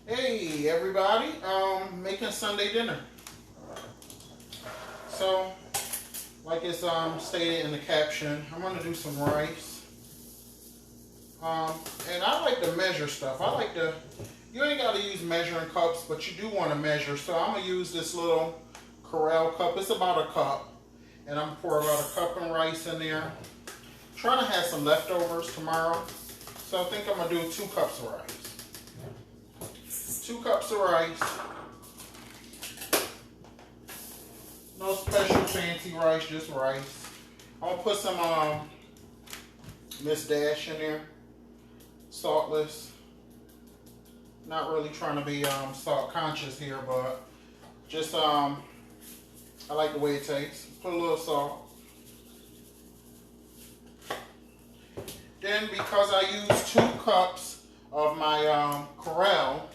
Hey everybody, making Sunday dinner. So, like it's stated in the caption, I'm gonna do some rice. And I like to measure stuff. You ain't gotta use measuring cups, but you do want to measure. So I'm gonna use this little Corral cup. It's about a cup. And I'm gonna pour about a cup of rice in there. Trying to have some leftovers tomorrow. So I think I'm gonna do 2 cups of rice. 2 cups of rice. No special fancy rice, just rice. I'm gonna put some Miss Dash in there. Saltless. Not really trying to be salt conscious here, but just I like the way it tastes. Put a little salt. Then because I use 2 cups of my Corral,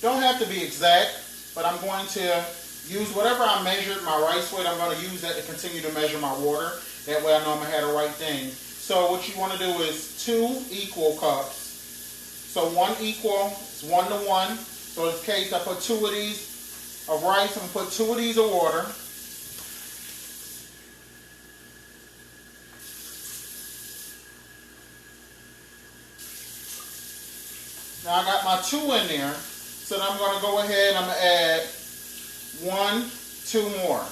don't have to be exact, but I'm going to use whatever I measured my rice with. I'm going to use that to continue to measure my water. That way I know I'm going to have the right thing. So what you want to do is 2 equal cups. So 1 equal is 1 to 1. So in this case I put 2 of these of rice. I'm going to put 2 of these of water. Now I got my 2 in there. So then I'm going to go ahead and I'm going to add 2 more.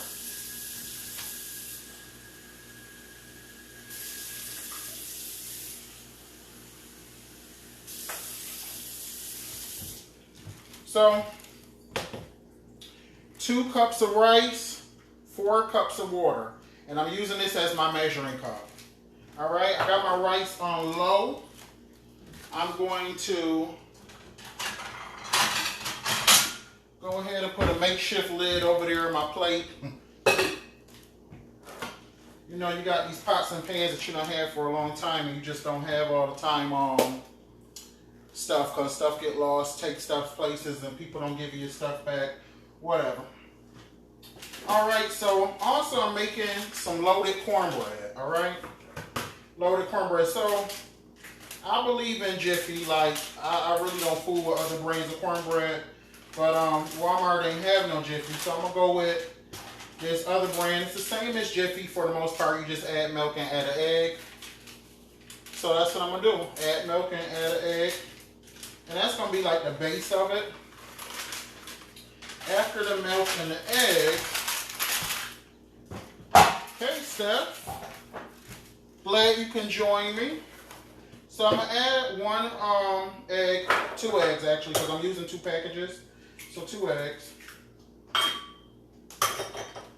So 2 cups of rice, 4 cups of water. And I'm using this as my measuring cup. All right, I got my rice on low. I'm going to go ahead and put a makeshift lid over there on my plate. You know, you got these pots and pans that you don't have for a long time and you just don't have all the time stuff, because stuff get lost, take stuff places, and people don't give you your stuff back, whatever. Alright, so also I'm making some loaded cornbread, alright? Loaded cornbread. So I believe in Jiffy. Like, I really don't fool with other brands of cornbread. But Walmart ain't have no Jiffy, so I'm going to go with this other brand. It's the same as Jiffy for the most part. You just add milk and add an egg. So that's what I'm going to do. Add milk and add an egg. And that's going to be like the base of it. After the milk and the egg. Okay, Steph. Glad you can join me. So I'm going to add 1 egg, 2 eggs actually, because I'm using 2 packages. So 2 eggs.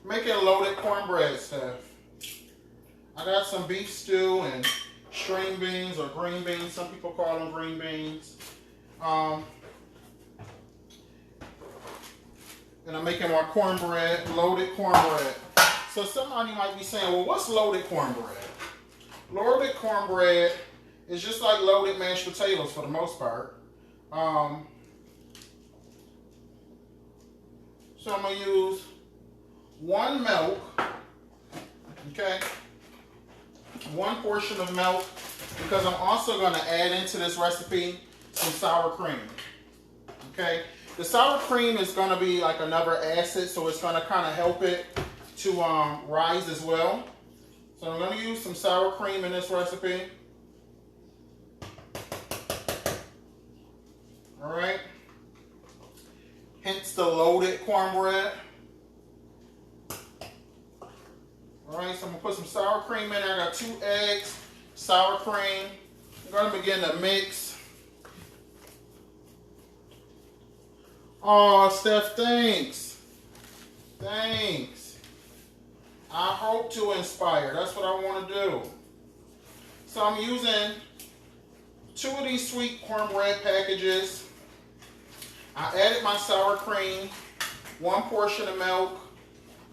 Making loaded cornbread stuff. I got some beef stew and string beans or green beans. Some people call them green beans. And I'm making my cornbread, loaded cornbread. So somebody might be saying, well, what's loaded cornbread? Loaded cornbread is just like loaded mashed potatoes for the most part. So I'm going to use 1 milk, okay, 1 portion of milk, because I'm also going to add into this recipe some sour cream, okay. The sour cream is going to be like another acid, so it's going to kind of help it to rise as well. So I'm going to use some sour cream in this recipe. All right. Hence the loaded cornbread. All right, so I'm gonna put some sour cream in there. I got 2 eggs, sour cream. I'm gonna begin to mix. Oh, Steph, thanks. Thanks. I hope to inspire. That's what I want to do. So I'm using 2 of these sweet cornbread packages. I added my sour cream, 1 portion of milk,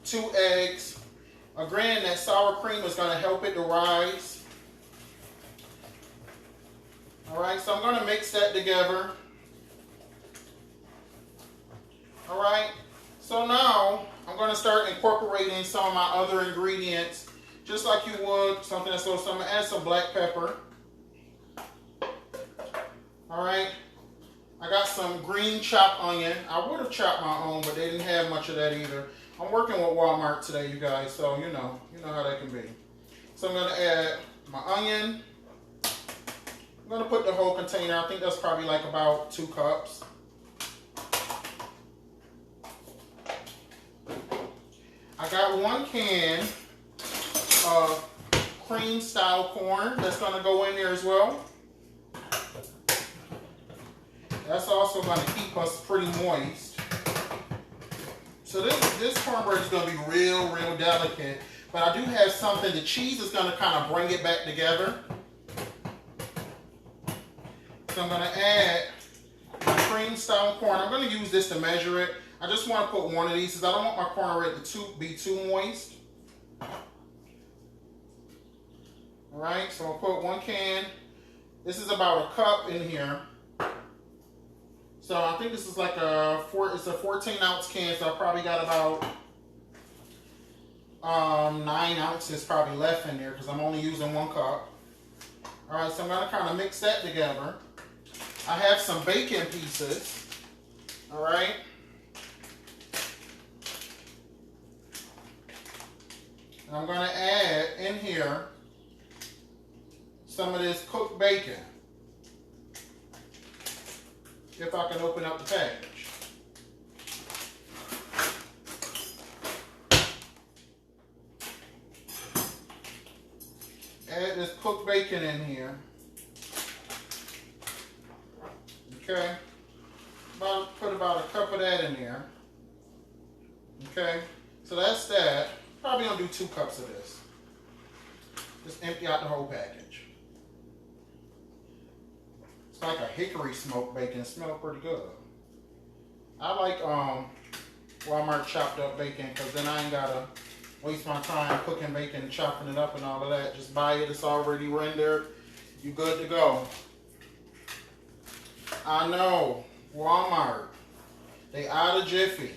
2 eggs. Again, that sour cream is going to help it to rise. Alright, so I'm going to mix that together. Alright, so now I'm going to start incorporating some of my other ingredients, just like you would something that's low. So I'm going to add some black pepper. Alright, I I got some green chopped onion. I would have chopped my own, but they didn't have much of that either. I'm working with Walmart today, you guys, so you know how that can be. So I'm gonna add my onion. I'm gonna put the whole container. I think that's probably like about 2 cups. I got 1 can of cream style corn that's gonna go in there as well. That's also gonna keep us pretty moist. So this cornbread is gonna be real delicate, but I do have something, the cheese is gonna kind of bring it back together. So I'm gonna add my cream style corn. I'm gonna use this to measure it. I just wanna put 1 of these because I don't want my cornbread to be too moist. All right, so I'll put 1 can. This is about 1 cup in here. So I think this is like it's a 14-ounce can, so I probably got about 9 ounces probably left in there because I'm only using 1 cup. All right, so I'm gonna kind of mix that together. I have some bacon pieces, all right? And I'm gonna add in here some of this cooked bacon. If I can open up the package. Add this cooked bacon in here. Okay. Put about 1 cup of that in there. Okay. So that's that. Probably gonna do 2 cups of this. Just empty out the whole package. It's like a hickory smoked bacon. It smells pretty good. I like Walmart chopped up bacon because then I ain't gotta waste my time cooking bacon and chopping it up and all of that. Just buy it, it's already rendered. You good to go. I know, Walmart, they out of Jiffy.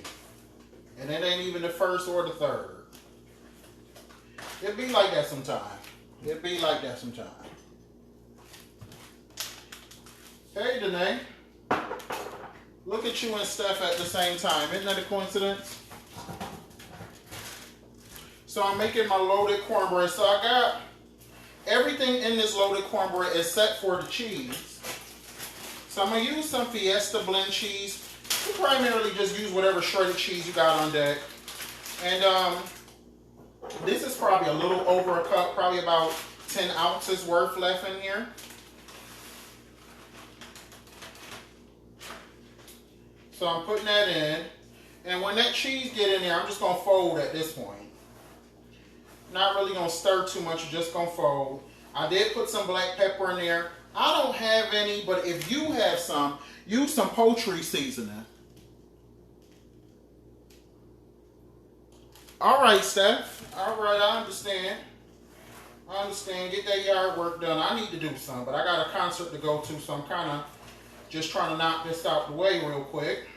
And it ain't even the first or the third. It be like that sometime. It be like that sometime. Hey, Danae. Look at you and Steph at the same time. Isn't that a coincidence? So I'm making my loaded cornbread. So I got everything in this loaded cornbread except for the cheese. So I'm going to use some Fiesta blend cheese. You primarily just use whatever shredded cheese you got on deck. And this is probably a little over 1 cup, probably about 10 ounces worth left in here. So I'm putting that in. And when that cheese get in there, I'm just going to fold at this point. Not really going to stir too much, just going to fold. I did put some black pepper in there. I don't have any, but if you have some, use some poultry seasoning. All right, Steph. All right, I understand. I understand. Get that yard work done. I need to do some, but I got a concert to go to, so I'm kind of just trying to knock this out the way real quick.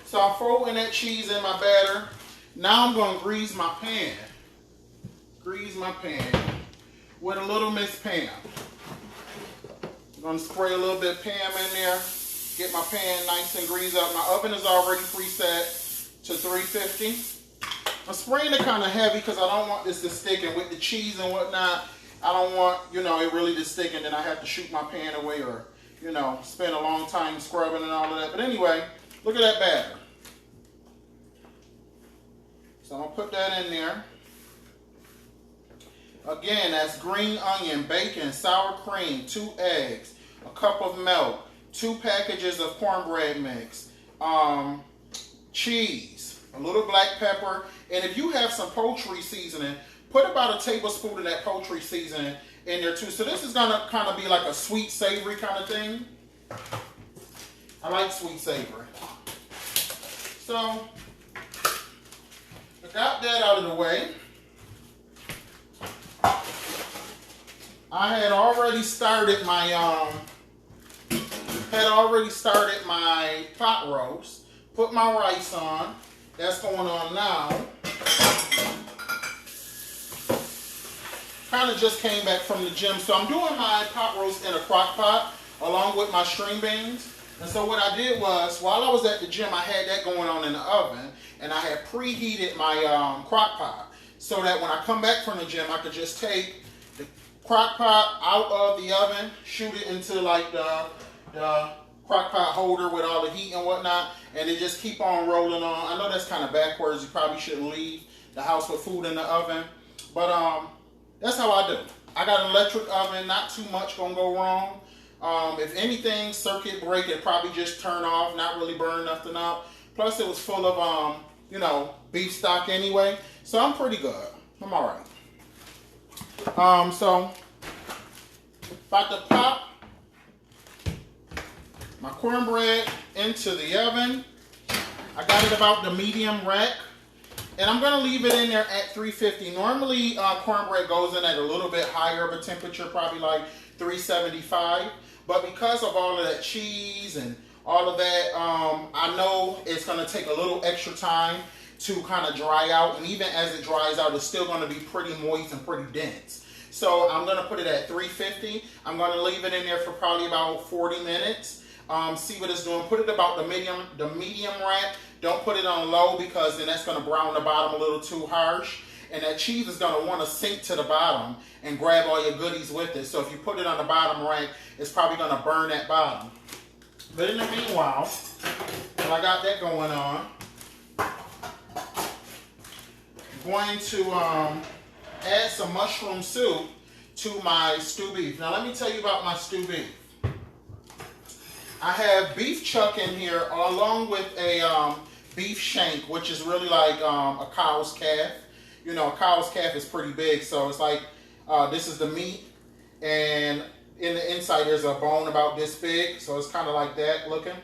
So I'm folding that cheese in my batter. Now I'm going to grease my pan. Grease my pan with a little Miss Pam. I'm going to spray a little bit of Pam in there. Get my pan nice and greased up. My oven is already preset to 350. I'm spraying it kind of heavy because I don't want this to stick, and with the cheese and whatnot, I don't want, it really to stick and then I have to shoot my pan away or, spend a long time scrubbing and all of that. But anyway, look at that batter. So I'm going to put that in there. Again, that's green onion, bacon, sour cream, 2 eggs, a cup of milk, 2 packages of cornbread mix, cheese, a little black pepper, and if you have some poultry seasoning, put about a tablespoon of that poultry seasoning in there too. So this is going to kind of be like a sweet savory kind of thing. I like sweet savory. So I got that out of the way. I had already started my pot roast. Put my rice on. That's going on now. Kind of just came back from the gym, so I'm doing my pot roast in a crock pot. along with my string beans. And so what I did was, while I was at the gym, I had that going on in the oven, and I had preheated my crock pot so that when I come back from the gym, I could just take the crock pot out of the oven, shoot it into like the crock pot holder with all the heat and whatnot, and it just keep on rolling on. I know that's kind of backwards. You probably shouldn't leave the house with food in the oven, but that's how I do. I got an electric oven, not too much gonna go wrong. If anything, circuit break, it probably just turn off, not really burn nothing up. Plus it was full of, you know, beef stock anyway. So I'm pretty good. I'm all right. So about to pop my cornbread into the oven. I got it about the medium rack. And I'm gonna leave it in there at 350. Normally cornbread goes in at a little bit higher of a temperature, probably like 375. But because of all of that cheese and all of that, I know it's gonna take a little extra time to kind of dry out. And even as it dries out, it's still gonna be pretty moist and pretty dense. So I'm gonna put it at 350. I'm gonna leave it in there for probably about 40 minutes. See what it's doing. Put it about the medium rack. Don't put it on low because then that's gonna brown the bottom a little too harsh. And that cheese is gonna wanna sink to the bottom and grab all your goodies with it. So if you put it on the bottom rack, it's probably gonna burn that bottom. But in the meanwhile, while I got that going on, I'm going to add some mushroom soup to my stew beef. Now let me tell you about my stew beef. I have beef chuck in here along with a beef shank, which is really like a cow's calf. You know, a cow's calf is pretty big, so it's like this is the meat, and in the inside there's a bone about this big, so it's kind of like that looking.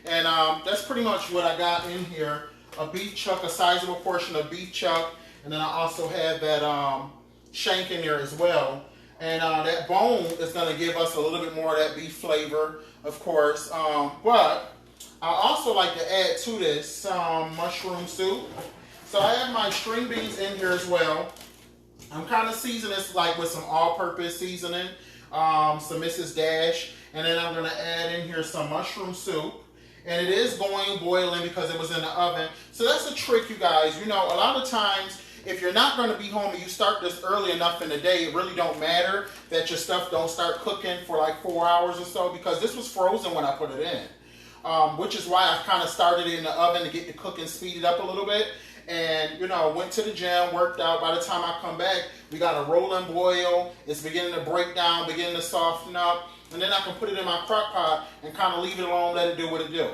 And that's pretty much what I got in here. A beef chuck, a sizable portion of beef chuck, and then I also have that shank in there as well. And that bone is going to give us a little bit more of that beef flavor, of course. But I also like to add to this some mushroom soup. So I have my string beans in here as well. I'm kind of seasoning this like with some all-purpose seasoning, some Mrs. Dash, and then I'm going to add in here some mushroom soup. And it is going boiling because it was in the oven. So that's a trick, you guys. You know, a lot of times, if you're not going to be home and you start this early enough in the day, it really don't matter that your stuff don't start cooking for like 4 hours or so, because this was frozen when I put it in. Which is why I kind of started it in the oven to get the cooking speeded up a little bit. And, you know, went to the gym, worked out. By the time I come back, we got a rolling boil. It's beginning to break down, beginning to soften up. And then I can put it in my crock pot and kind of leave it alone, let it do what it do.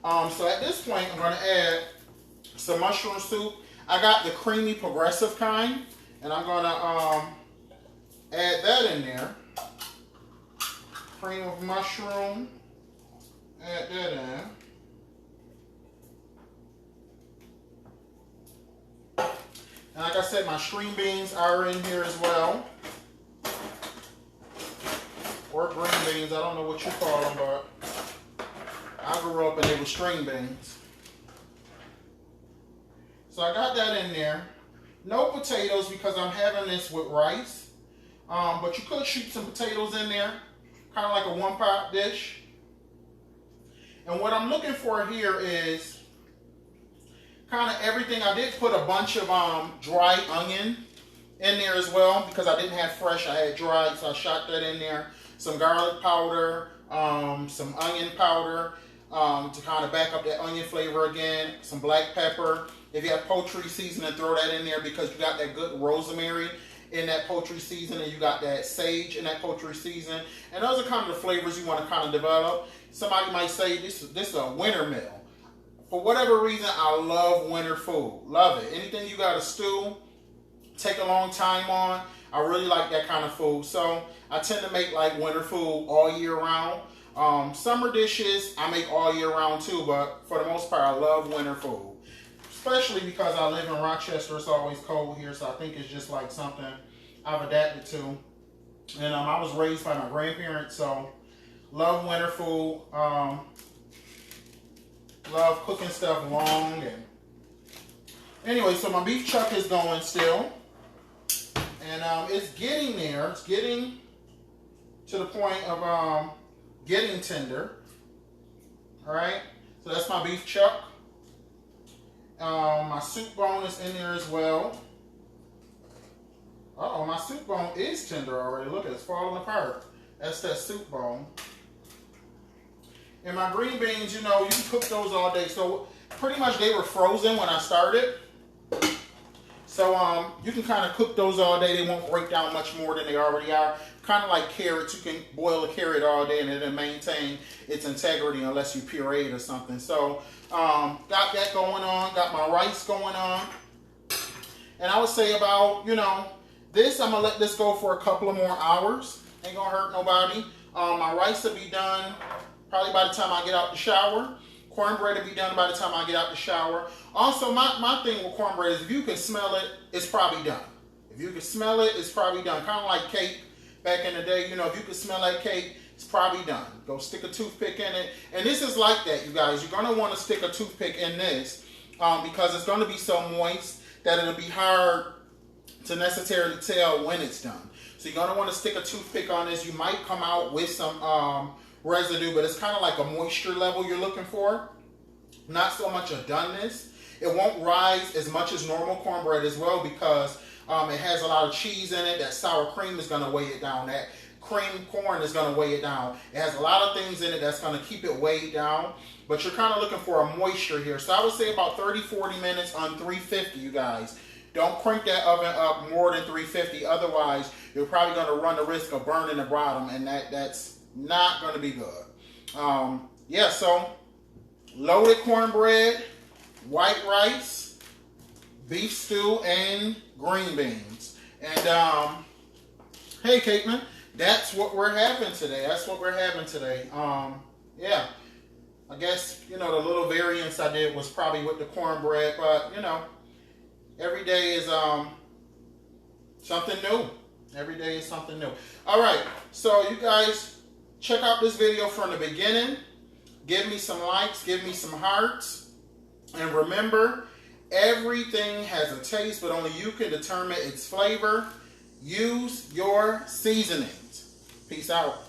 So at this point, I'm going to add some mushroom soup. I got the creamy progressive kind, and I'm going to add that in there. Cream of mushroom. Add that in. And like I said, my string beans are in here as well. Or green beans, I don't know what you call them, but I grew up and they were string beans. So I got that in there. No potatoes because I'm having this with rice. But you could shoot some potatoes in there, kind of like a one-pot dish. And what I'm looking for here is kind of everything. I did put a bunch of dry onion in there as well because I didn't have fresh, I had dried, so I shot that in there. Some garlic powder, some onion powder to kind of back up that onion flavor again, some black pepper. If you have poultry seasoning, throw that in there because you got that good rosemary in that poultry seasoning. You got that sage in that poultry seasoning. And those are kind of the flavors you want to kind of develop. Somebody might say this is a winter meal. For whatever reason, I love winter food. Love it. Anything you got to stew, take a long time on, I really like that kind of food. So I tend to make like winter food all year round. Summer dishes I make all year round too, but for the most part I love winter food. Especially because I live in Rochester, it's always cold here, so I think it's just like something I've adapted to. And I was raised by my grandparents, so love winter food. Love cooking stuff long. And anyway, so my beef chuck is going still. And it's getting there. It's getting to the point of getting tender. All right, so that's my beef chuck. My soup bone is in there as well. Uh-oh, my soup bone is tender already. Look, it's falling apart. That's that soup bone. And my green beans, you know, you can cook those all day. So pretty much they were frozen when I started. So you can kind of cook those all day. They won't break down much more than they already are. Kind of like carrots. You can boil a carrot all day and it'll maintain its integrity unless you puree it or something. So got that going on. Got my rice going on. And I would say about, you know, this, I'm going to let this go for a couple of more hours. Ain't going to hurt nobody. My rice will be done probably by the time I get out the shower. Cornbread will be done by the time I get out the shower. Also, my thing with cornbread is if you can smell it, it's probably done. If you can smell it, it's probably done. Kind of like cake back in the day. You know, if you can smell that cake, it's probably done. Go stick a toothpick in it. And this is like that, you guys. You're going to want to stick a toothpick in this because it's going to be so moist that it'll be hard to necessarily tell when it's done. So you're going to want to stick a toothpick on this. You might come out with some residue, but it's kind of like a moisture level you're looking for. Not so much a doneness. It won't rise as much as normal cornbread as well because it has a lot of cheese in it. That sour cream is going to weigh it down. That cream corn is going to weigh it down. It has a lot of things in it that's going to keep it weighed down. But you're kind of looking for a moisture here. So I would say about 30-40 minutes on 350, you guys. Don't crank that oven up more than 350. Otherwise, you're probably going to run the risk of burning the bottom, and that's not going to be good. Yeah, so loaded cornbread, white rice, beef stew, and green beans. And hey, Caitman, that's what we're having today. Yeah, I guess, you know, the little variance I did was probably with the cornbread, but, you know, every day is something new. Every day is something new. All right, so you guys check out this video from the beginning. Give me some likes, give me some hearts. And remember, everything has a taste, but only you can determine its flavor. Use your seasonings. Peace out.